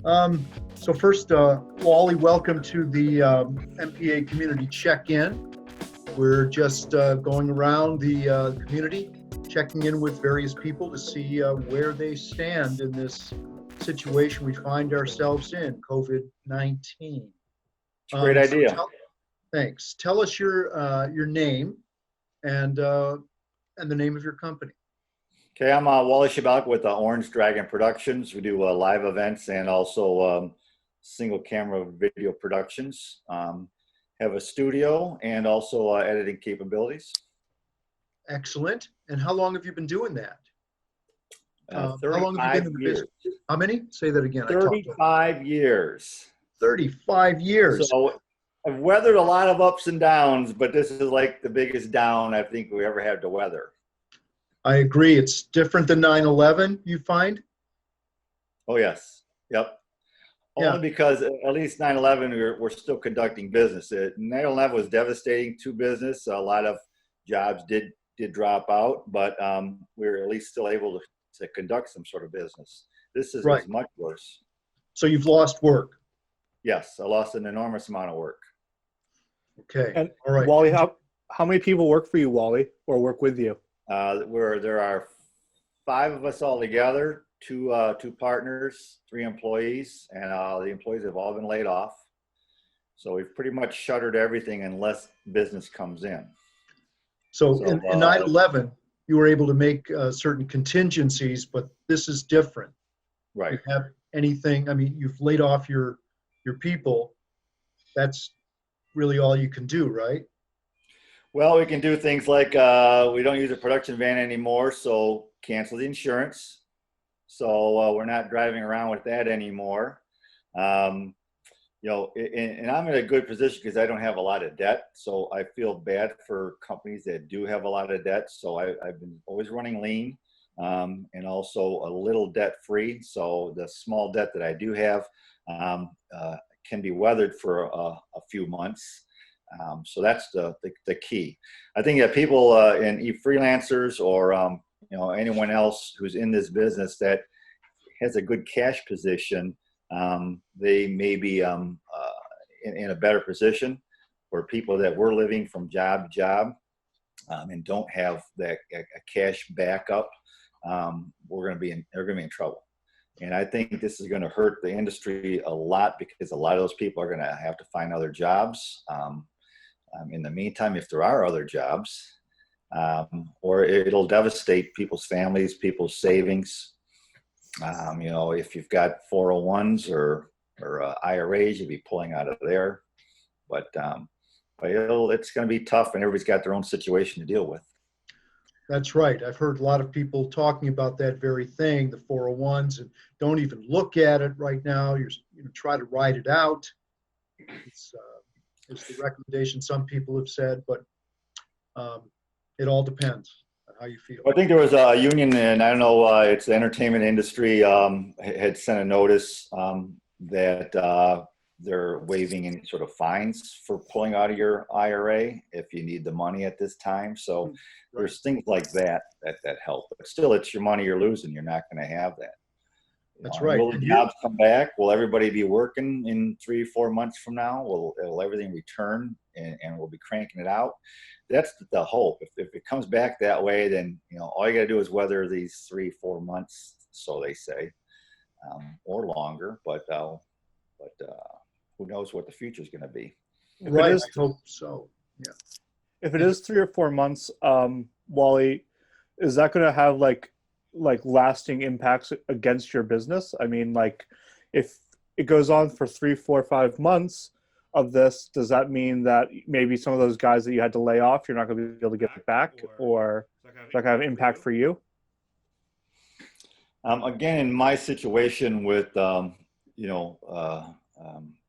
So first, Wally, welcome to the MPA Community Check-In. We're just going around the community, checking in with various people to see where they stand in this situation we find ourselves in, COVID-19. It's a great idea. Thanks. Tell us your name and the name of your company. Okay, I'm Wally Szcubialka with Orange Dragon Productions. We do live events and also single camera video productions. Have a studio and also editing capabilities. Excellent. And how long have you been doing that? How 35 long have you been in the years. business? How many? Say that again. 35 years. 35 years. So I've weathered a lot of ups and downs, but this is like the biggest down I think we ever had to weather. I agree. It's different than 9/11, you find? Oh, yes. Yep. Yeah. Only because at least 9/11, we're still conducting business. 9/11 was devastating to business. A lot of jobs did drop out, but we're at least still able to conduct some sort of business. This is Right. much worse. So you've lost work. Yes, I lost an enormous amount of work. Okay. And all right. Wally, how many people work for you, Wally, or work with you? There are 5 of us all together, two partners, 3 employees, and the employees have all been laid off. So we've pretty much shuttered everything unless business comes in. So in 9/11, you were able to make certain contingencies, but this is different. Right. You have anything, I mean, you've laid off your people. That's really all you can do, right? Well, we can do things like we don't use a production van anymore, so cancel the insurance. So we're not driving around with that anymore. You know, and I'm in a good position because I don't have a lot of debt. So I feel bad for companies that do have a lot of debt. So I've been always running lean and also a little debt free. So the small debt that I do have can be weathered for a few months. So that's the key. I think that people freelancers or you know, anyone else who's in this business that has a good cash position, they may be in a better position. For people that were living from job to job and don't have that a cash backup, they're going to be in trouble. And I think this is going to hurt the industry a lot because a lot of those people are going to have to find other jobs. In the meantime, if there are other jobs, or it'll devastate people's families, people's savings. You know, if you've got 401s or IRAs, you'd be pulling out of there. But it's going to be tough, and everybody's got their own situation to deal with. That's right. I've heard a lot of people talking about that very thing, the 401s, and don't even look at it right now. You try to ride it out. It's the recommendation some people have said, but it all depends on how you feel. I think there was a union, and I don't know, it's the entertainment industry, had sent a notice that they're waiving any sort of fines for pulling out of your IRA if you need the money at this time. So there's things like that help. But still, it's your money you're losing. You're not going to have that. That's right. Will the jobs come back? Will everybody be working in 3-4 months from now? Will everything return and we'll be cranking it out? That's the hope. If it comes back that way, then you know all you got to do is weather these 3-4 months, so they say, or longer. But who knows what the future is going to be? Right. I hope so. Yeah. If it is 3 or 4 months, Wally, is that going to have like lasting impacts against your business? I mean, like if it goes on for 3, 4, 5 months of this, does that mean that maybe some of those guys that you had to lay off, you're not going to be able to get it back, or is that going to have impact for you? Again, in my situation with, you know,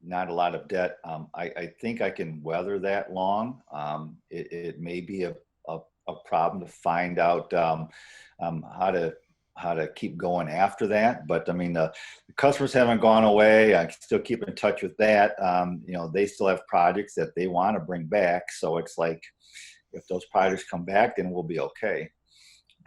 not a lot of debt, I think I can weather that long. It may be a problem to find out how to keep going after that. But I mean, the customers haven't gone away. I still keep in touch with that. You know, they still have projects that they want to bring back. So it's like, if those projects come back, then we'll be okay.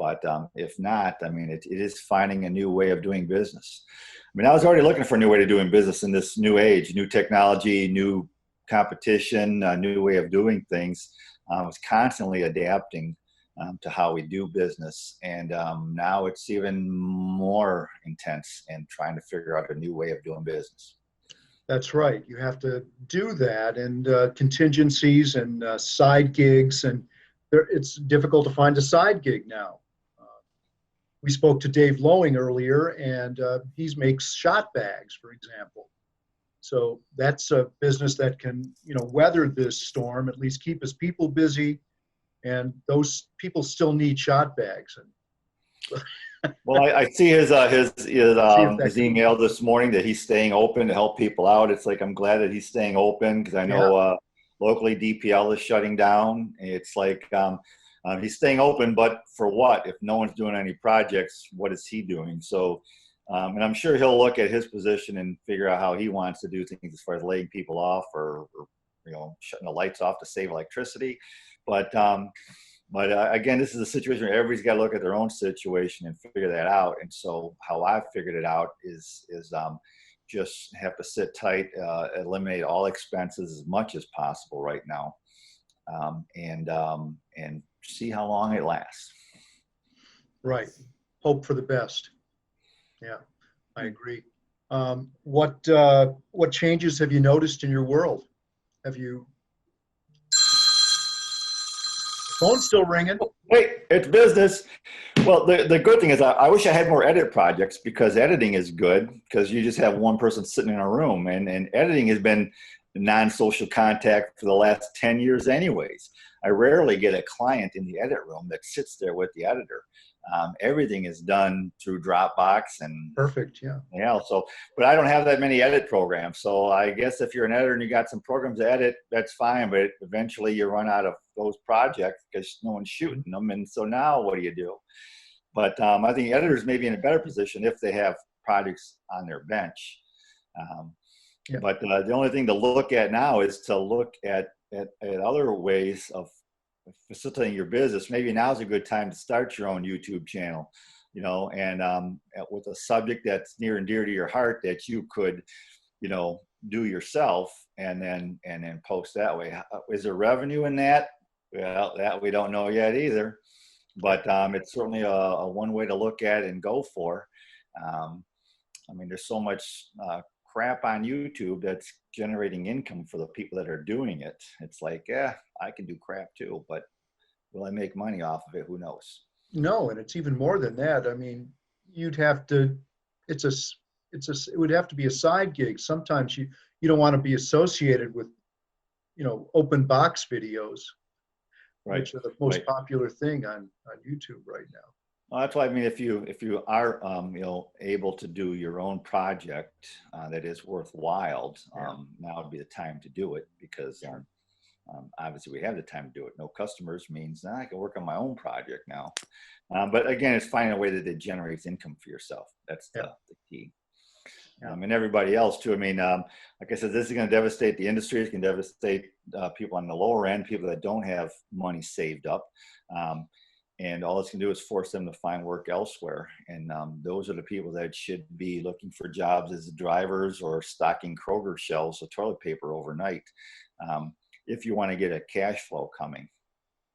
But if not, I mean, it is finding a new way of doing business. I mean, I was already looking for a new way to doing business in this new age, new technology, new competition, a new way of doing things. I was constantly adapting to how we do business. And now it's even more intense and trying to figure out a new way of doing business. That's right. You have to do that, and contingencies and side gigs, and it's difficult to find a side gig now. We spoke to Dave Lowing earlier, and he makes shot bags, for example. So that's a business that can, weather this storm, at least keep his people busy, and those people still need shot bags. Well, I see his that email this morning that he's staying open to help people out. It's like, I'm glad that he's staying open, because I know locally DPL is shutting down. It's like he's staying open, but for what? If no one's doing any projects, what is he doing? So, and I'm sure he'll look at his position and figure out how he wants to do things as far as laying people off or shutting the lights off to save electricity. But again, this is a situation where everybody's got to look at their own situation and figure that out. And so how I've figured it out is just have to sit tight, eliminate all expenses as much as possible right now, and see how long it lasts. Right. Hope for the best. Yeah, I agree. What changes have you noticed in your world? Phone's still ringing. Hey, it's business. Well, the good thing is I wish I had more edit projects, because editing is good, because you just have one person sitting in a room, and editing has been non-social contact for the last 10 years anyways. I rarely get a client in the edit room that sits there with the editor. Everything is done through Dropbox and perfect. Yeah. Yeah. So, but I don't have that many edit programs. So I guess if you're an editor and you got some programs to edit, that's fine. But eventually you run out of those projects because no one's shooting them. And so now what do you do? But I think editors may be in a better position if they have projects on their bench. But the only thing to look at now is to look at other ways of facilitating your business. Maybe now's a good time to start your own YouTube channel, and with a subject that's near and dear to your heart that you could, do yourself and then post that way. Is there revenue in that? Well, that we don't know yet either, but it's certainly a one way to look at and go for. I mean, there's so much crap on YouTube that's generating income for the people that are doing it. It's like, I can do crap too, but will I make money off of it? Who knows? No, and it's even more than that. I mean, you'd have to, it would have to be a side gig. Sometimes you don't want to be associated with, open box videos, right, which are the most popular thing on YouTube right now. Well, that's why, I mean, if you are able to do your own project that is worthwhile, now would be the time to do it, because obviously we have the time to do it. No customers means I can work on my own project now. But again, it's finding a way that it generates income for yourself. That's the key. And everybody else too. I mean, like I said, this is going to devastate the industry. It's going to devastate people on the lower end, people that don't have money saved up. And all it's going to do is force them to find work elsewhere. And those are the people that should be looking for jobs as drivers or stocking Kroger shelves of toilet paper overnight, if you want to get a cash flow coming.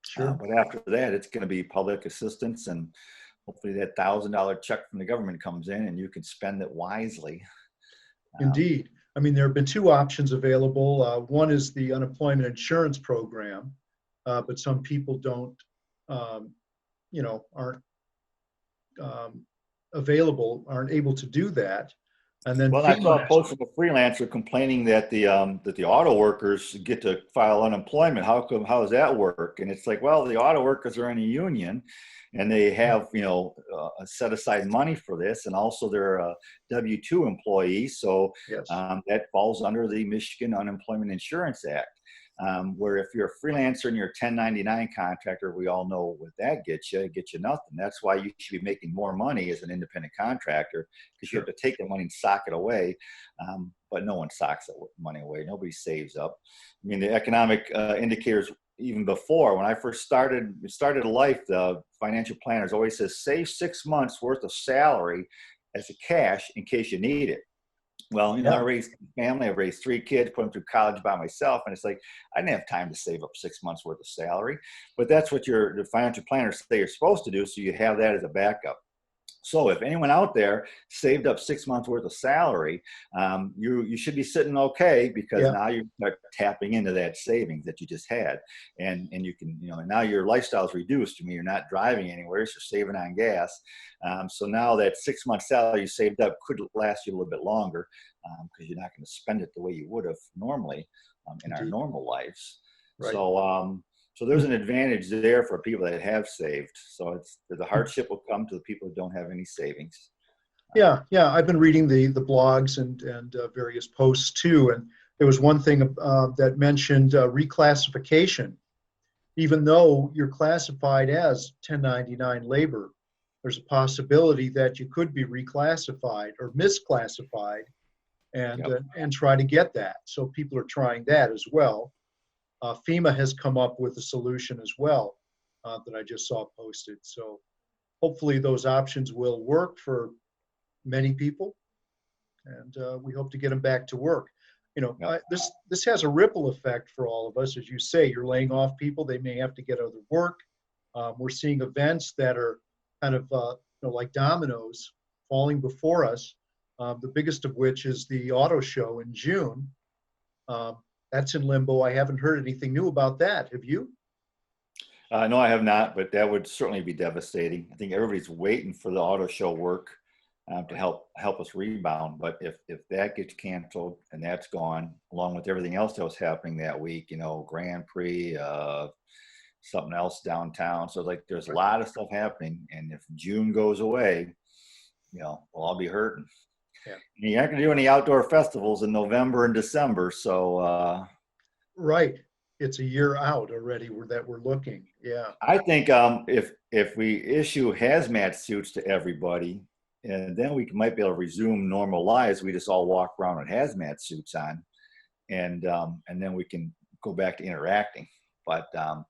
Sure. But after that, it's going to be public assistance, and hopefully that $1,000 check from the government comes in and you can spend it wisely. Indeed. I mean, there have been two options available. One is the unemployment insurance program, but some people don't, aren't aren't able to do that. And then, well, I saw a post from a freelancer complaining that the auto workers get to file unemployment. How does that work? And it's like, well, the auto workers are in a union, and they have set aside money for this, and also they're a W-2 employee, so that falls under the Michigan Unemployment Insurance Act. Where if you're a freelancer and you're a 1099 contractor, we all know what that gets you nothing. That's why you should be making more money as an independent contractor, because you have to take the money and sock it away. But no one socks that money away. Nobody saves up. I mean, the economic indicators even before when I first started life, the financial planners always says save 6 months worth of salary as a cash in case you need it. Well, I raised a family, I raised 3 kids, put them through college by myself. And it's like, I didn't have time to save up 6 months worth of salary, but that's what the financial planners say you're supposed to do. So you have that as a backup. So if anyone out there saved up 6 months worth of salary, you should be sitting okay, because now you start tapping into that savings that you just had, and you can, and now your lifestyle is reduced. You're not driving anywhere, so you're saving on gas. So now that 6 month salary you saved up could last you a little bit longer, because you're not going to spend it the way you would have normally in our normal lives. Right. So there's an advantage there for people that have saved. So the hardship will come to the people who don't have any savings. Yeah. I've been reading the blogs and various posts too. And there was one thing that mentioned reclassification. Even though you're classified as 1099 labor, there's a possibility that you could be reclassified or misclassified and try to get that. So people are trying that as well. FEMA has come up with a solution as well that I just saw posted. So hopefully those options will work for many people, and we hope to get them back to work. This has a ripple effect for all of us. As you say, you're laying off people. They may have to get other work. We're seeing events that are kind of like dominoes falling before us, the biggest of which is the auto show in June. That's in limbo. I haven't heard anything new about that. Have you? No, I have not, but that would certainly be devastating. I think everybody's waiting for the auto show work to help us rebound. But if that gets canceled and that's gone, along with everything else that was happening that week, Grand Prix, something else downtown. So like there's a lot of stuff happening. And if June goes away, we'll all be hurting. Yeah. You aren't going to do any outdoor festivals in November and December, so right, it's a year out already that we're looking. Yeah, I think if we issue hazmat suits to everybody, and then we might be able to resume normal lives. We just all walk around with hazmat suits on, and then we can go back to interacting. But well,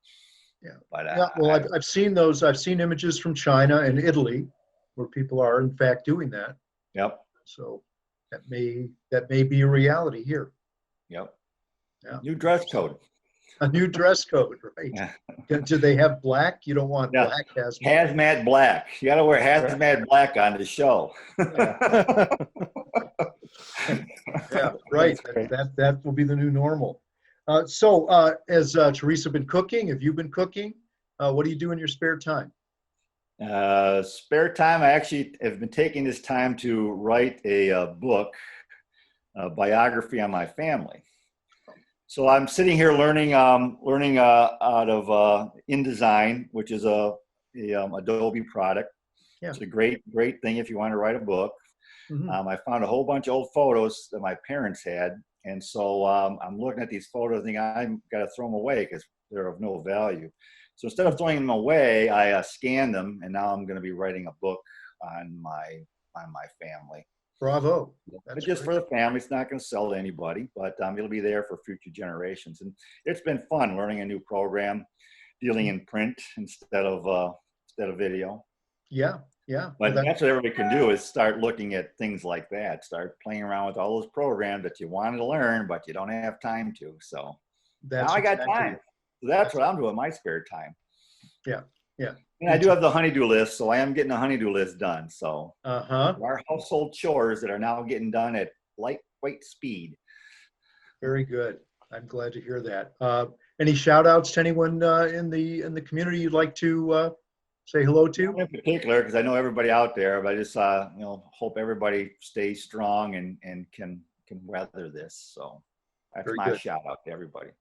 I've seen those. I've seen images from China and Italy where people are in fact doing that. Yep. So that may be a reality here. Yep. Yeah. New dress code. A new dress code, right? Yeah. Do they have black? You don't want black hazmat. Hazmat black. You got to wear hazmat black on the show. Yeah, right. That will be the new normal. So has Teresa been cooking? Have you been cooking? What do you do in your spare time? Spare time, I actually have been taking this time to write a book, a biography on my family. So I'm sitting here learning out of InDesign, which is a Adobe product. Yeah. It's a great thing if you want to write a book. Mm-hmm. I found a whole bunch of old photos that my parents had, and so I'm looking at these photos and thinking I've got to throw them away because they're of no value. So instead of throwing them away, I scanned them, and now I'm going to be writing a book on my family. Bravo! That's just great. For the family. It's not going to sell to anybody, but it'll be there for future generations. And it's been fun learning a new program, dealing in print instead of video. Yeah. But that's what everybody can do is start looking at things like that. Start playing around with all those programs that you wanted to learn, but you don't have time to. So now I got time. So that's what I'm doing in my spare time. Yeah. And I do have the honeydew list, so I am getting a honeydew list done. So our household chores that are now getting done at lightweight speed. Very good. I'm glad to hear that. Any shout outs to anyone in the community you'd like to say hello to? In particular, because I know everybody out there, but I just hope everybody stays strong and can weather this. So that's my shout out to everybody.